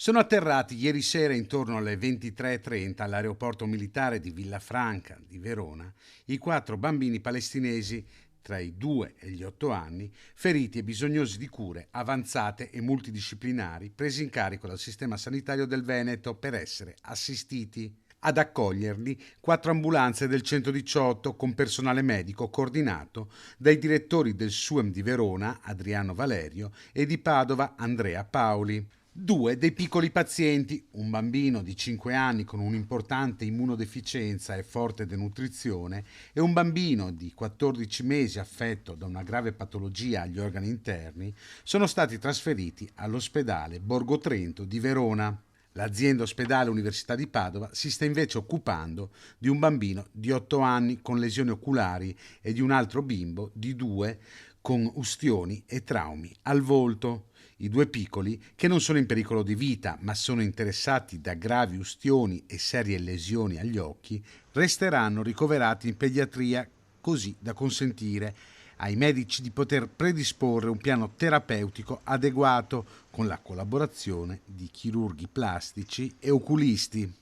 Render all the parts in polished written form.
Sono atterrati ieri sera intorno alle 23:30 all'aeroporto militare di Villafranca di Verona i 4 bambini palestinesi tra i 2 e gli 8 anni, feriti e bisognosi di cure avanzate e multidisciplinari presi in carico dal sistema sanitario del Veneto per essere assistiti. Ad accoglierli 4 ambulanze del 118 con personale medico coordinato dai direttori del SUEM di Verona, Adriano Valerio, e di Padova, Andrea Paoli. 2 dei piccoli pazienti, un bambino di 5 anni con un'importante immunodeficienza e forte denutrizione e un bambino di 14 mesi affetto da una grave patologia agli organi interni, sono stati trasferiti all'ospedale Borgo Trento di Verona. L'azienda ospedale Università di Padova si sta invece occupando di un bambino di 8 anni con lesioni oculari e di un altro bimbo di 2 con ustioni e traumi al volto. I 2 piccoli, che non sono in pericolo di vita ma sono interessati da gravi ustioni e serie lesioni agli occhi, resteranno ricoverati in pediatria, così da consentire ai medici di poter predisporre un piano terapeutico adeguato con la collaborazione di chirurghi plastici e oculisti.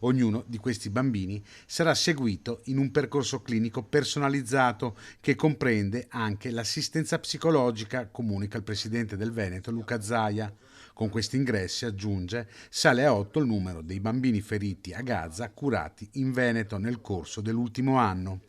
Ognuno di questi bambini sarà seguito in un percorso clinico personalizzato che comprende anche l'assistenza psicologica, comunica il presidente del Veneto Luca Zaia. Con questi ingressi, aggiunge, sale a 8 il numero dei bambini feriti a Gaza curati in Veneto nel corso dell'ultimo anno.